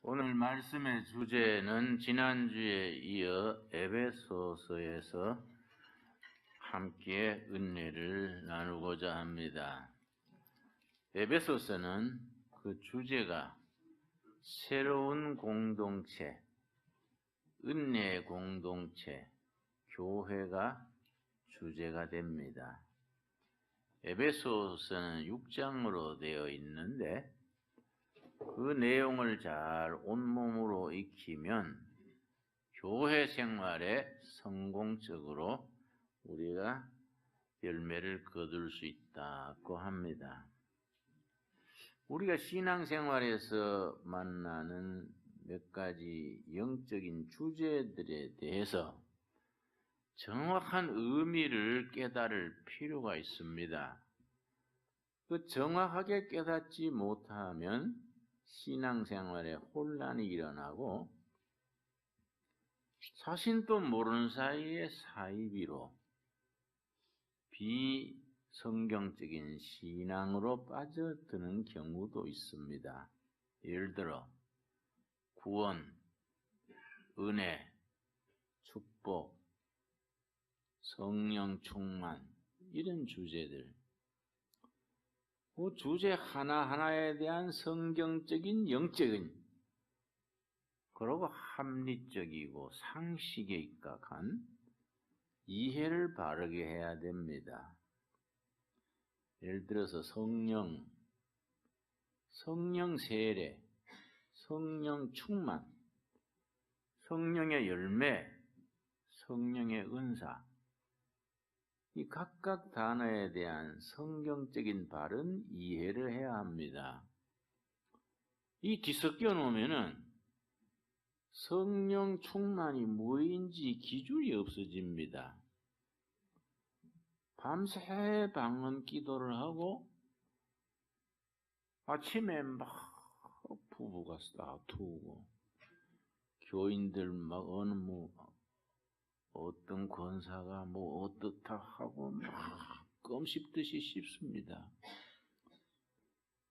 오늘 말씀의 주제는 지난주에 이어 에베소서에서 함께 은혜를 나누고자 합니다. 에베소서는 그 주제가 새로운 공동체, 은혜의 공동체, 교회가 주제가 됩니다. 에베소서는 6장으로 되어 있는데 그 내용을 잘 온몸으로 익히면 교회 생활에 성공적으로 우리가 열매를 거둘 수 있다고 합니다. 우리가 신앙생활에서 만나는 몇 가지 영적인 주제들에 대해서 정확한 의미를 깨달을 필요가 있습니다. 그 정확하게 깨닫지 못하면 신앙생활에 혼란이 일어나고 자신도 모르는 사이에 사이비로 비성경적인 신앙으로 빠져드는 경우도 있습니다. 예를 들어 구원, 은혜, 축복, 성령 충만 이런 주제들, 그 주제 하나하나에 대한 성경적인 영적인 그리고 합리적이고 상식에 입각한 이해를 바르게 해야 됩니다. 예를 들어서 성령 세례, 성령 충만, 성령의 열매, 성령의 은사, 이 각각 단어에 대한 성경적인 바른 이해를 해야 합니다. 이 뒤섞여 놓으면은 성령 충만이 무엇인지 기준이 없어집니다. 밤새 방언 기도를 하고 아침에 막 부부가 싸우고 교인들 막 어떤 권사가 어떻다 하고 막 껌 씹듯이 씹습니다.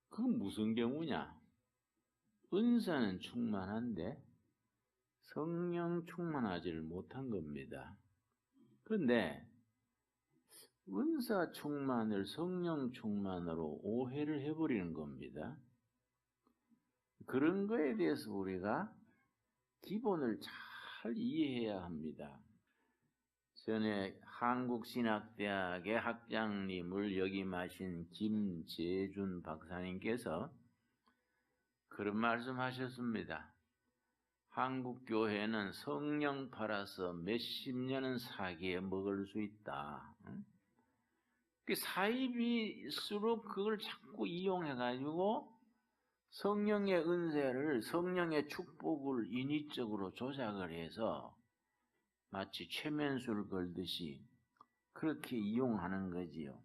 그건 무슨 경우냐? 은사는 충만한데 성령 충만하지를 못한 겁니다. 그런데 은사 충만을 성령 충만으로 오해를 해버리는 겁니다. 그런 거에 대해서 우리가 기본을 잘 이해해야 합니다. 전에 한국신학대학의 학장님을 역임하신 김재준 박사님께서 그런 말씀하셨습니다. 한국 교회는 성령 팔아서 몇십 년은 사기에 먹을 수 있다. 사입일수록 그걸 자꾸 이용해가지고 성령의 은혜를, 성령의 축복을 인위적으로 조작을 해서 마치 최면수를 걸듯이 그렇게 이용하는 거지요.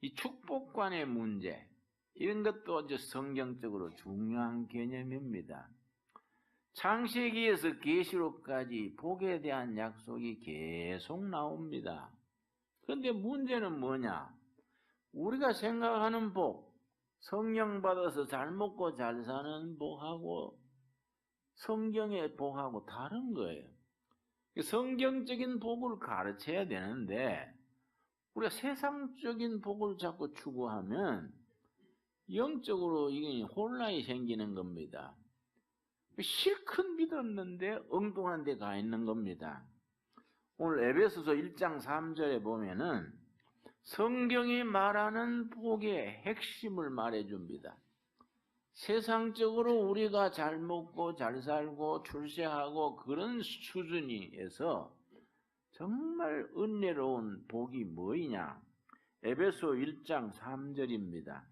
이 축복관의 문제, 이런 것도 아주 성경적으로 중요한 개념입니다. 창세기에서 계시록까지 복에 대한 약속이 계속 나옵니다. 그런데 문제는 뭐냐? 우리가 생각하는 복, 성령 받아서 잘 먹고 잘 사는 복하고 성경의 복하고 다른 거예요. 성경적인 복을 가르쳐야 되는데 우리가 세상적인 복을 자꾸 추구하면 영적으로 이게 혼란이 생기는 겁니다. 실컷 믿었는데 엉뚱한 데 가 있는 겁니다. 오늘 에베소서 1장 3절에 보면은 성경이 말하는 복의 핵심을 말해줍니다. 세상적으로 우리가 잘 먹고 잘 살고 출세하고 그런 수준에서 정말 은혜로운 복이 뭐이냐? 에베소 1장 3절입니다.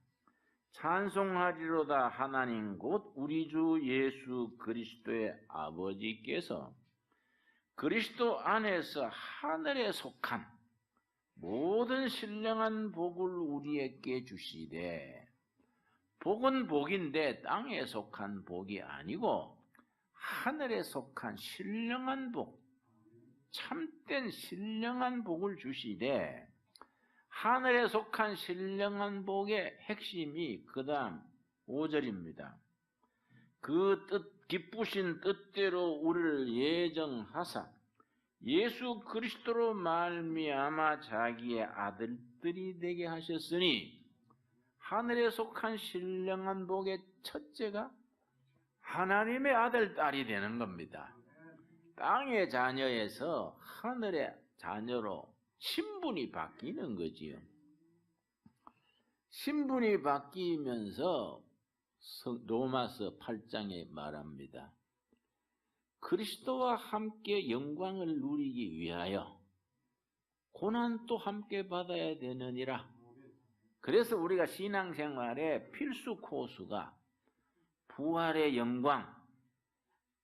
찬송하리로다 하나님 곧 우리 주 예수 그리스도의 아버지께서 그리스도 안에서 하늘에 속한 모든 신령한 복을 우리에게 주시되, 복은 복인데 땅에 속한 복이 아니고 하늘에 속한 신령한 복, 참된 신령한 복을 주시되, 하늘에 속한 신령한 복의 핵심이 그 다음 5절입니다. 그 기쁘신 뜻대로 우리를 예정하사 예수 그리스도로 말미암아 자기의 아들들이 되게 하셨으니 하늘에 속한 신령한 복의 첫째가 하나님의 아들, 딸이 되는 겁니다. 땅의 자녀에서 하늘의 자녀로 신분이 바뀌는 거지요. 신분이 바뀌면서 로마서 8장에 말합니다. 그리스도와 함께 영광을 누리기 위하여 고난도 함께 받아야 되느니라. 그래서 우리가 신앙생활의 필수 코스가 부활의 영광,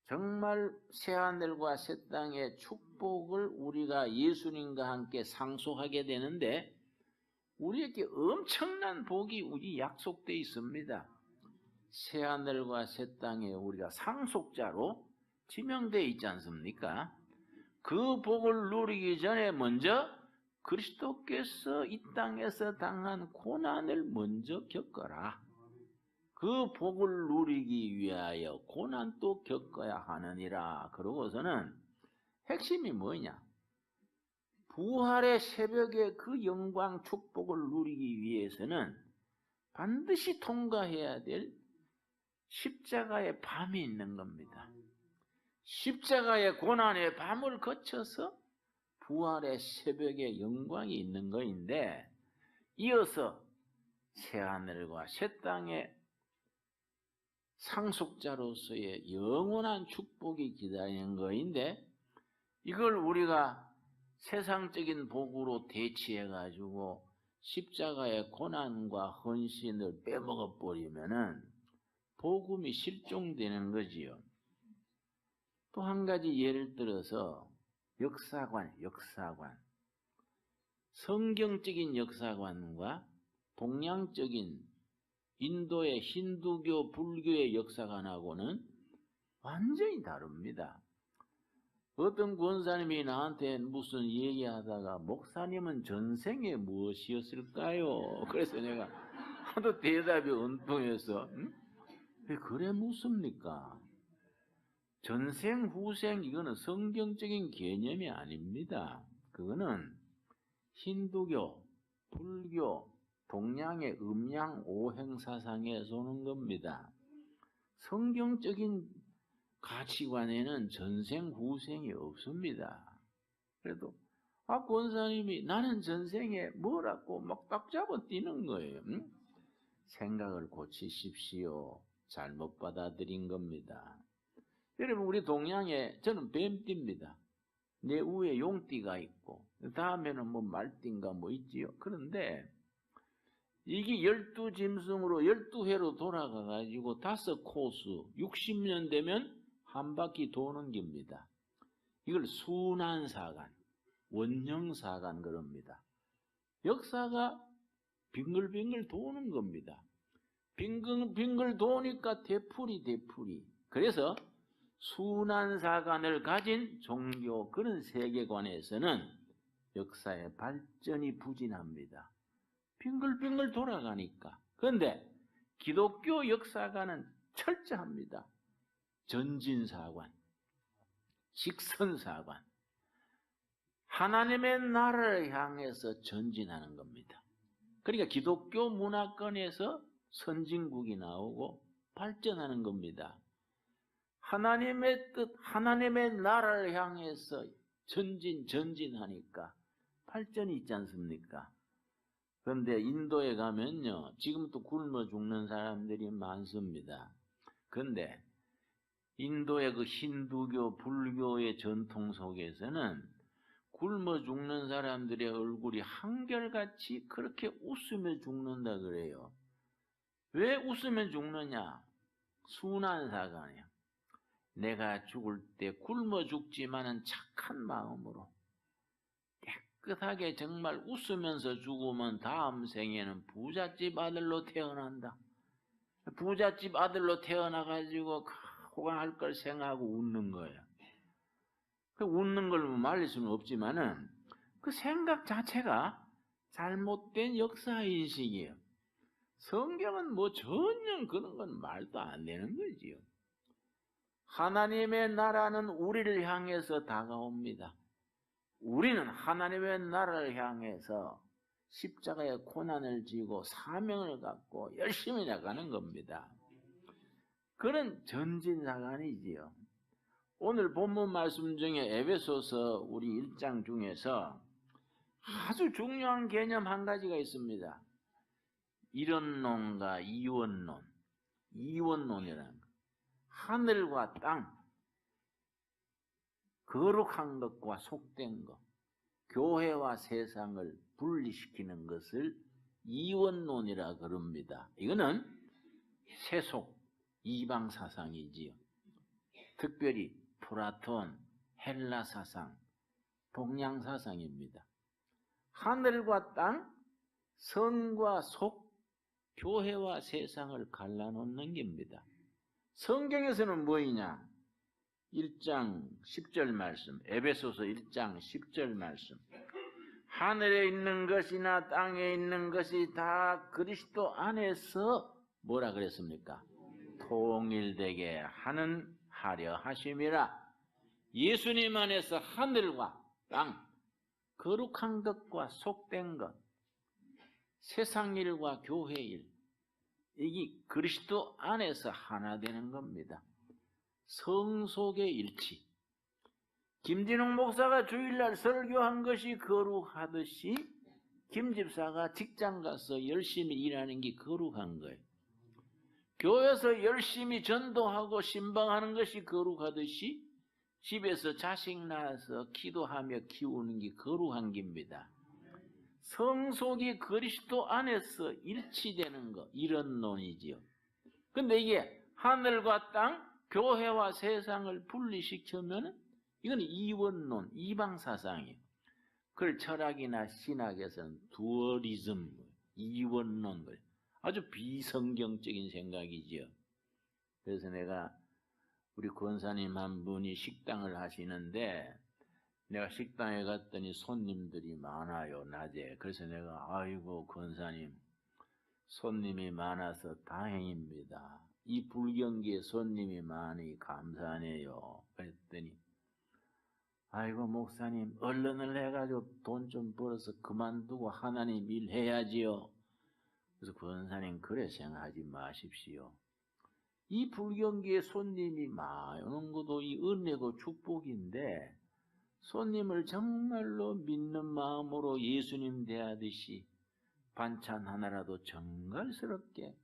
정말 새하늘과 새 땅의 축복을 우리가 예수님과 함께 상속하게 되는데 우리에게 엄청난 복이 우리 약속되어 있습니다. 새하늘과 새 땅에 우리가 상속자로 지명되어 있지 않습니까? 그 복을 누리기 전에 먼저 그리스도께서 이 땅에서 당한 고난을 먼저 겪어라. 그 복을 누리기 위하여 고난도 겪어야 하느니라. 그러고서는 핵심이 뭐냐? 부활의 새벽에 그 영광 축복을 누리기 위해서는 반드시 통과해야 될 십자가의 밤이 있는 겁니다. 십자가의 고난의 밤을 거쳐서 부활의 새벽에 영광이 있는 것인데 이어서 새하늘과 새 땅의 상속자로서의 영원한 축복이 기다리는 것인데 이걸 우리가 세상적인 복으로 대치해가지고 십자가의 고난과 헌신을 빼먹어 버리면은 복음이 실종되는 거지요. 또 한 가지 예를 들어서 역사관, 성경적인 역사관과 동양적인 인도의 힌두교, 불교의 역사관하고는 완전히 다릅니다. 어떤 권사님이 나한테 무슨 얘기하다가 목사님은 전생에 무엇이었을까요? 그래서 내가 하도 대답이 엉뚱해서 왜 그래 묻습니까? 전생, 후생 이거는 성경적인 개념이 아닙니다. 그거는 힌두교, 불교, 동양의 음양 오행사상에서 오는 겁니다. 성경적인 가치관에는 전생, 후생이 없습니다. 그래도 권사님이 나는 전생에 뭐라고 막 딱 잡아 뛰는 거예요. 생각을 고치십시오. 잘못 받아들인 겁니다. 여러분 우리 동양에 저는 뱀띠입니다. 내 위에 용띠가 있고 다음에는 뭐 말띠인가 뭐 있지요. 그런데 이게 12짐승으로 12회로 돌아가가지고 5코스 60년 되면 한 바퀴 도는 겁니다. 이걸 순환사관, 원형사관 그럽니다. 역사가 빙글빙글 도는 겁니다. 빙글빙글 도니까 되풀이. 그래서 순환사관을 가진 종교 그런 세계관에서는 역사의 발전이 부진합니다. 빙글빙글 돌아가니까. 그런데 기독교 역사관은 철저합니다. 전진사관, 직선사관, 하나님의 나라를 향해서 전진하는 겁니다. 그러니까 기독교 문화권에서 선진국이 나오고 발전하는 겁니다. 하나님의 뜻, 하나님의 나라를 향해서 전진하니까 발전이 있지 않습니까? 그런데 인도에 가면요, 지금도 굶어 죽는 사람들이 많습니다. 그런데 인도의 그 힌두교, 불교의 전통 속에서는 굶어 죽는 사람들의 얼굴이 한결같이 그렇게 웃으며 죽는다 그래요. 왜 웃으며 죽느냐? 순환사관이야. 내가 죽을 때 굶어 죽지만은 착한 마음으로 깨끗하게 정말 웃으면서 죽으면 다음 생에는 부잣집 아들로 태어난다. 부잣집 아들로 태어나가지고 호강할 걸 생각하고 웃는 거예요. 그 웃는 걸 말릴 수는 없지만은 그 생각 자체가 잘못된 역사인식이에요. 성경은 뭐 전혀 그런 건 말도 안 되는 거지요. 하나님의 나라는 우리를 향해서 다가옵니다. 우리는 하나님의 나라를 향해서 십자가의 고난을 지고 사명을 갖고 열심히 나가는 겁니다. 그런 전진사관이지요. 오늘 본문 말씀 중에 에베소서 우리 1장 중에서 아주 중요한 개념 한 가지가 있습니다. 일원론과 이원론, 이원론이라는 것. 하늘과 땅, 거룩한 것과 속된 것, 교회와 세상을 분리시키는 것을 이원론이라 그럽니다. 이거는 세속, 이방 사상이지요. 특별히 플라톤, 헬라 사상, 동양 사상입니다. 하늘과 땅, 성과 속, 교회와 세상을 갈라놓는 겁니다. 성경에서는 뭐이냐? 1장 10절 말씀, 에베소서 1장 10절 말씀. 하늘에 있는 것이나 땅에 있는 것이 다 그리스도 안에서 뭐라 그랬습니까? 통일되게 하려 하심이라. 예수님 안에서 하늘과 땅, 거룩한 것과 속된 것, 세상 일과 교회 일, 이게 그리스도 안에서 하나 되는 겁니다. 성속의 일치. 김진웅 목사가 주일날 설교한 것이 거룩하듯이 김 집사가 직장 가서 열심히 일하는 게 거룩한 거예요. 교회에서 열심히 전도하고 신방하는 것이 거룩하듯이 집에서 자식 낳아서 기도하며 키우는 게 거룩한 겁니다. 성속이 그리스도 안에서 일치되는 것, 이런 논이지요. 근데 이게 하늘과 땅, 교회와 세상을 분리시키면 이건 이원론, 이방사상이에요. 그걸 철학이나 신학에서는 두어리즘, 이원론, 아주 비성경적인 생각이지요. 그래서 내가 우리 권사님 한 분이 식당을 하시는데 내가 식당에 갔더니 손님들이 많아요, 낮에. 그래서 내가 아이고 권사님 손님이 많아서 다행입니다. 이 불경기에 손님이 많이 감사하네요. 그랬더니 아이고 목사님 얼른을 해가지고 돈 좀 벌어서 그만두고 하나님 일 해야지요. 그래서 권사님 그래 생각하지 마십시오. 이 불경기에 손님이 많이 오는 것도 이 은혜고 축복인데 손님을 정말로 믿는 마음으로 예수님 대하듯이 반찬 하나라도 정갈스럽게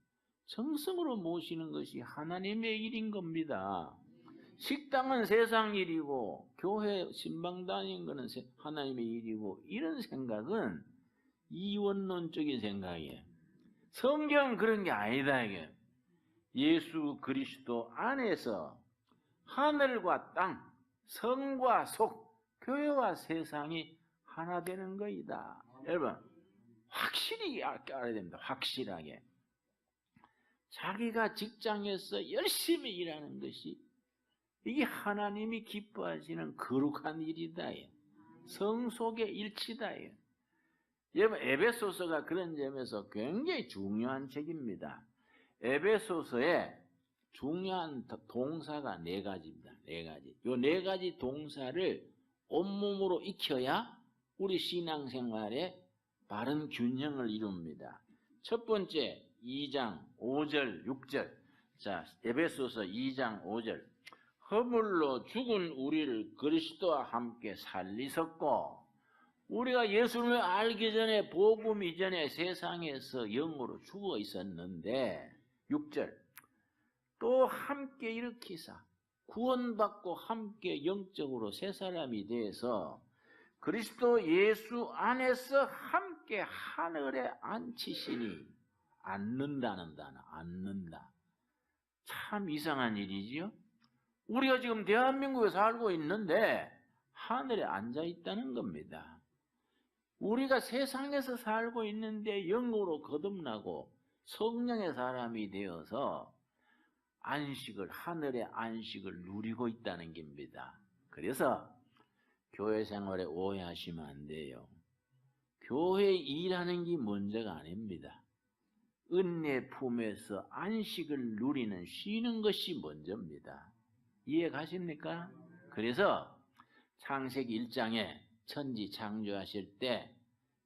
정성으로 모시는 것이 하나님의 일인 겁니다. 식당은 세상 일이고 교회 신방 다니는 것은 하나님의 일이고 이런 생각은 이원론적인 생각이에요. 성경은 그런 게 아니다 이게. 예수 그리스도 안에서 하늘과 땅, 성과 속, 교회와 세상이 하나 되는 거이다. 여러분 확실히 알아야 됩니다. 확실하게. 자기가 직장에서 열심히 일하는 것이 이게 하나님이 기뻐하시는 거룩한 일이다. 성속의 일치다. 여러분 에베소서가 그런 점에서 굉장히 중요한 책입니다. 에베소서에 중요한 동사가 4가지입니다. 4가지. 이 4가지 동사를 온몸으로 익혀야 우리 신앙생활에 바른 균형을 이룹니다. 첫 번째 2장 5절 6절. 자, 에베소서 2장 5절. 허물로 죽은 우리를 그리스도와 함께 살리셨고 우리가 예수님을 알기 전에 복음 이전에 세상에서 영으로 죽어 있었는데 6절. 또 함께 일으키사 구원받고 함께 영적으로 새 사람이 되어서 그리스도 예수 안에서 함께 하늘에 앉히시니 앉는다는 단어, 앉는다. 참 이상한 일이지요. 우리가 지금 대한민국에 살고 있는데 하늘에 앉아 있다는 겁니다. 우리가 세상에서 살고 있는데 영으로 거듭나고 성령의 사람이 되어서 안식을, 하늘의 안식을 누리고 있다는 겁니다. 그래서 교회 생활에 오해하시면 안 돼요. 교회 일하는 게 문제가 아닙니다. 은혜 품에서 안식을 누리는 쉬는 것이 먼저입니다. 이해 가십니까? 그래서 창세기 1장에 천지 창조하실 때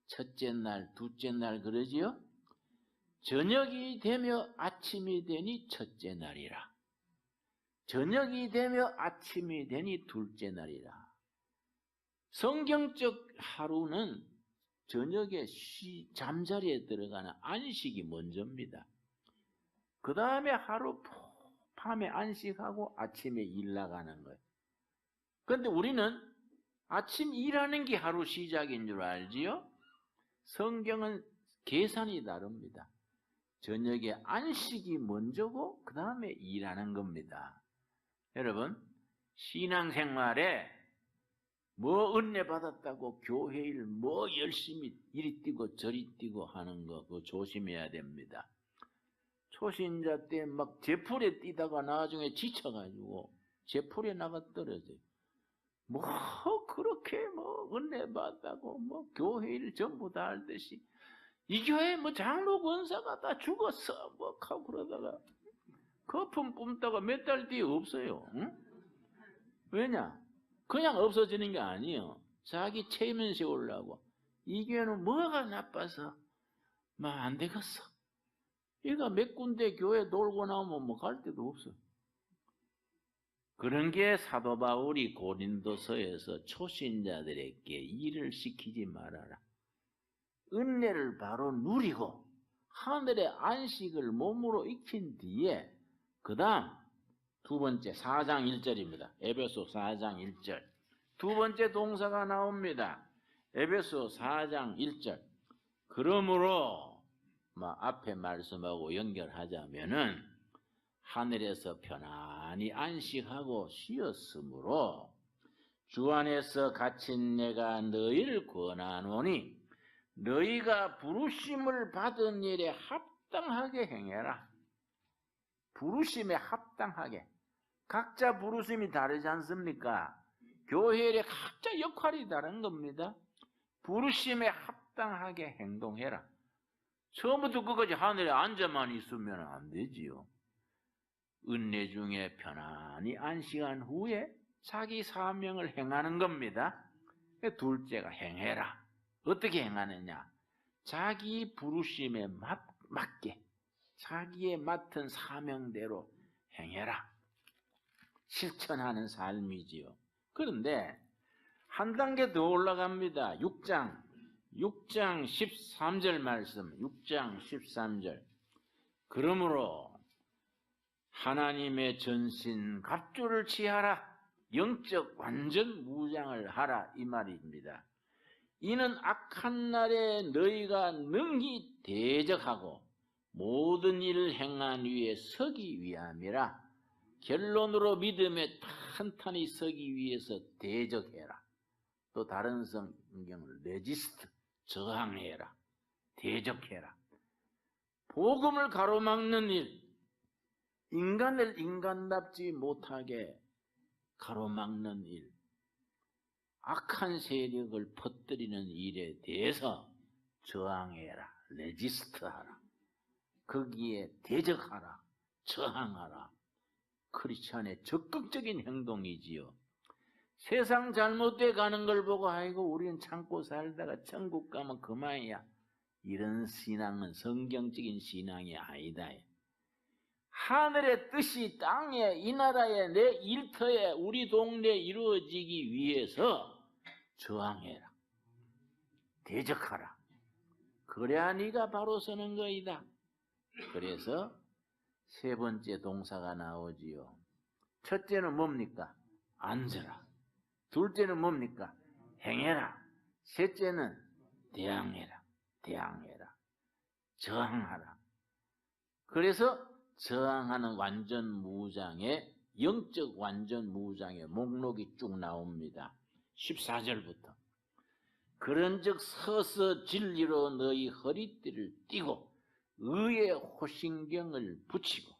첫째 날, 둘째 날 그러지요? 저녁이 되며 아침이 되니 첫째 날이라. 저녁이 되며 아침이 되니 둘째 날이라. 성경적 하루는 저녁에 잠자리에 들어가는 안식이 먼저입니다. 그 다음에 하루 밤에 안식하고 아침에 일 나가는 거예요. 그런데 우리는 아침 일하는 게 하루 시작인 줄 알지요? 성경은 계산이 다릅니다. 저녁에 안식이 먼저고 그 다음에 일하는 겁니다. 여러분, 신앙생활에 뭐 은혜 받았다고 교회 일 뭐 열심히 이리 뛰고 저리 뛰고 하는 거 그거 조심해야 됩니다. 초신자 때 막 제풀에 뛰다가 나중에 지쳐가지고 제풀에 나가 떨어져요. 뭐 그렇게 뭐 은혜 받다고 뭐 교회 일 전부 다 할듯이 이 교회 뭐 장로 권사가 다 죽었어 뭐 하고 그러다가 거품 뿜다가 몇 달 뒤에 없어요. 응? 왜냐? 그냥 없어지는 게 아니에요. 자기 체면 세우려고. 이 교회는 뭐가 나빠서 막 안 되겠어. 얘가 몇 군데 교회 놀고 나오면 뭐 갈 데도 없어. 그런 게 사도 바울이 고린도서에서 초신자들에게 일을 시키지 말아라. 은혜를 바로 누리고 하늘의 안식을 몸으로 익힌 뒤에 그 다음 두 번째 4장 1절입니다. 에베소 4장 1절. 두 번째 동사가 나옵니다. 에베소 4장 1절. 그러므로 앞에 말씀하고 연결하자면은 하늘에서 편안히 안식하고 쉬었으므로 주 안에서 갇힌 내가 너희를 권하노니 너희가 부르심을 받은 일에 합당하게 행해라. 부르심에 합당하게. 각자 부르심이 다르지 않습니까? 교회의 각자 역할이 다른 겁니다. 부르심에 합당하게 행동해라. 처음부터 끝까지 하늘에 앉아만 있으면 안 되지요. 은혜 중에 편안히 안식한 후에 자기 사명을 행하는 겁니다. 둘째가 행해라. 어떻게 행하느냐? 자기 부르심에 맞게 자기의 맡은 사명대로 행해라. 실천하는 삶이지요. 그런데 한 단계 더 올라갑니다. 6장 13절 말씀. 6장 13절. 그러므로 하나님의 전신 갑주를 취하라. 영적 완전 무장을 하라. 이 말입니다. 이는 악한 날에 너희가 능히 대적하고 모든 일을 행한 위에 서기 위함이라. 결론으로 믿음에 탄탄히 서기 위해서 대적해라. 또 다른 성경을 레지스트, 저항해라. 대적해라. 복음을 가로막는 일, 인간을 인간답지 못하게 가로막는 일, 악한 세력을 퍼뜨리는 일에 대해서 저항해라. 레지스트하라. 거기에 대적하라. 저항하라. 크리스찬의 적극적인 행동이지요. 세상 잘못돼 가는 걸 보고 아이고 우리는 참고 살다가 천국 가면 그만이야. 이런 신앙은 성경적인 신앙이 아니다. 하늘의 뜻이 땅에 이 나라에 내 일터에 우리 동네에 이루어지기 위해서 저항해라. 대적하라. 그래야 네가 바로 서는 거이다. 그래서 세 번째 동사가 나오지요. 첫째는 뭡니까? 앉으라. 둘째는 뭡니까? 행해라. 셋째는 대항해라. 대항해라. 저항하라. 그래서 저항하는 완전 무장의 영적 완전 무장의 목록이 쭉 나옵니다. 14절부터 그런즉 서서 진리로 너희 허리띠를 띠고 의의 호신경을 붙이고.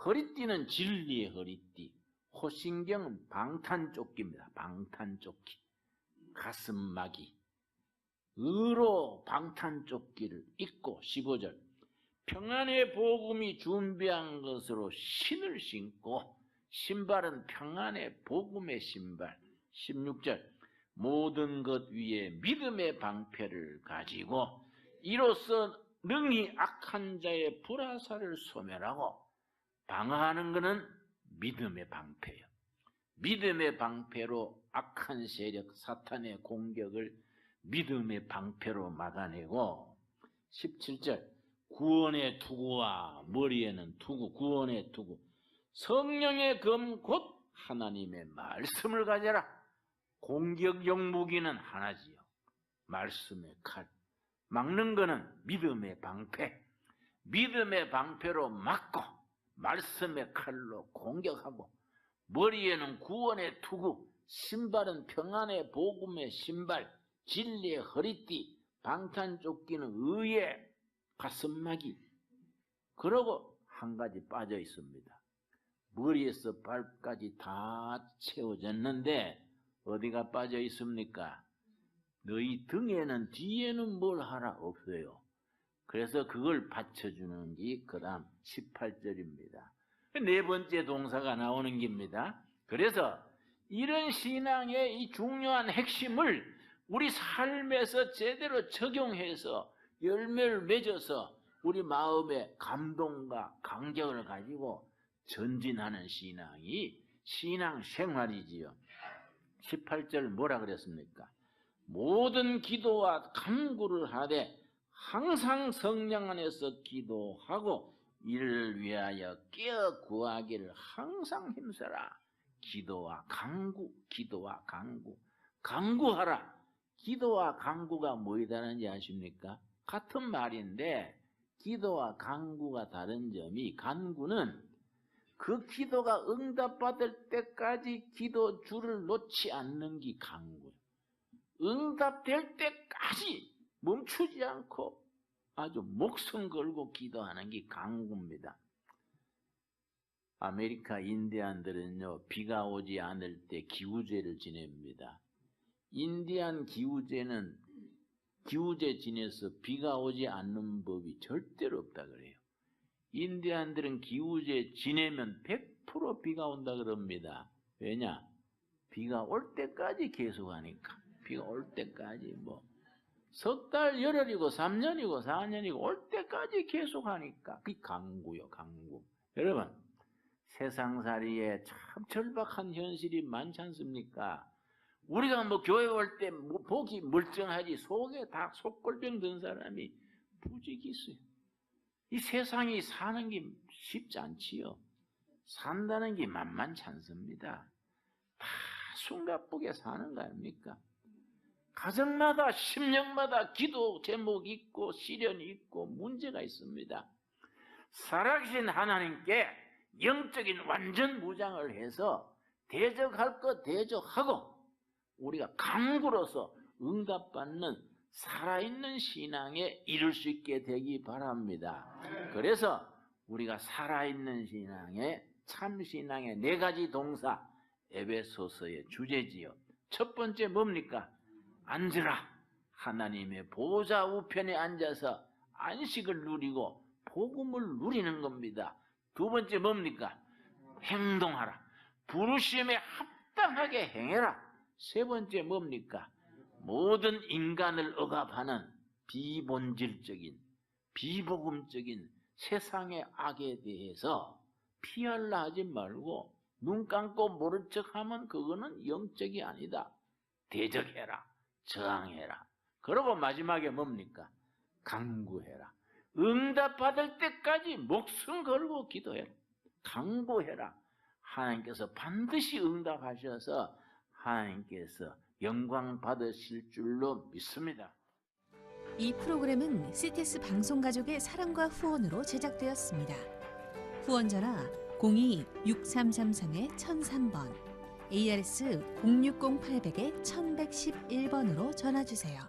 허리띠는 진리의 허리띠, 호신경은 방탄조끼입니다. 방탄조끼, 가슴막이. 의로 방탄조끼를 입고. 15절 평안의 복음이 준비한 것으로 신을 신고. 신발은 평안의 복음의 신발. 16절 모든 것 위에 믿음의 방패를 가지고 이로써 능히 악한 자의 불화살을 소멸하고 방어하는 것은 믿음의 방패예요. 믿음의 방패로 악한 세력 사탄의 공격을 믿음의 방패로 막아내고 17절 구원의 투구와 머리에는 투구, 구원의 투구 성령의 검 곧 하나님의 말씀을 가져라. 공격용 무기는 하나지요. 말씀의 칼. 막는 거는 믿음의 방패. 믿음의 방패로 막고 말씀의 칼로 공격하고 머리에는 구원의 투구, 신발은 평안의 복음의 신발, 진리의 허리띠, 방탄조끼는 의의 가슴막이. 그러고 한 가지 빠져 있습니다. 머리에서 발까지 다 채워졌는데 어디가 빠져 있습니까? 너희 등에는 뒤에는 뭘 하라 없어요. 그래서 그걸 받쳐주는 게 그 다음 18절입니다. 네 번째 동사가 나오는 겁니다. 그래서 이런 신앙의 이 중요한 핵심을 우리 삶에서 제대로 적용해서 열매를 맺어서 우리 마음에 감동과 감격을 가지고 전진하는 신앙이 신앙생활이지요. 18절 뭐라 그랬습니까? 모든 기도와 간구를 하되 항상 성령 안에서 기도하고 이를 위하여 깨어 구하기를 항상 힘써라. 기도와 간구, 기도와 간구. 간구하라. 기도와 간구가 뭐에 다른지 아십니까? 같은 말인데 기도와 간구가 다른 점이 간구는 그 기도가 응답받을 때까지 기도 줄을 놓지 않는 게 간구예요. 응답될 때까지 멈추지 않고 아주 목숨 걸고 기도하는 게 간구입니다. 아메리카 인디안들은요, 비가 오지 않을 때 기우제를 지냅니다. 인디안 기우제는 기우제 지내서 비가 오지 않는 법이 절대로 없다 그래요. 인디안들은 기우제 지내면 100% 비가 온다 그럽니다. 왜냐? 비가 올 때까지 계속하니까. 비가 올 때까지 석 달, 열흘이고 3년이고 4년이고 올 때까지 계속하니까 그게 강구요, 강구. 여러분, 세상살이에 참 절박한 현실이 많지 않습니까? 우리가 교회 올 때 복이 멀쩡하지 속에 다 속골병 든 사람이 부직이 있어요. 이 세상이 사는 게 쉽지 않지요. 산다는 게 만만치 않습니다. 다 숨가쁘게 사는 거 아닙니까? 가정마다 심령마다 기도 제목이 있고 시련이 있고 문제가 있습니다. 살아계신 하나님께 영적인 완전 무장을 해서 대적할 것 대적하고 우리가 강구로서 응답받는 살아있는 신앙에 이룰 수 있게 되기 바랍니다. 그래서 우리가 살아있는 신앙의 참신앙의 4가지 동사 에베소서의 주제지요. 첫 번째 뭡니까? 앉으라. 하나님의 보좌 우편에 앉아서 안식을 누리고 복음을 누리는 겁니다. 두 번째 뭡니까? 행동하라. 부르심에 합당하게 행해라. 세 번째 뭡니까? 모든 인간을 억압하는 비본질적인 비복음적인 세상의 악에 대해서 피하려 하지 말고 눈 감고 모른 척하면 그거는 영적이 아니다. 대적해라. 저항해라. 그리고 마지막에 뭡니까? 간구해라. 응답받을 때까지 목숨 걸고 기도해라. 간구해라. 하나님께서 반드시 응답하셔서 하나님께서 영광 받으실 줄로 믿습니다. 이 프로그램은 CTS 방송가족의 사랑과 후원으로 제작되었습니다. 후원전화 02-6333-1003번, ARS 060-800-1111번으로 전화주세요.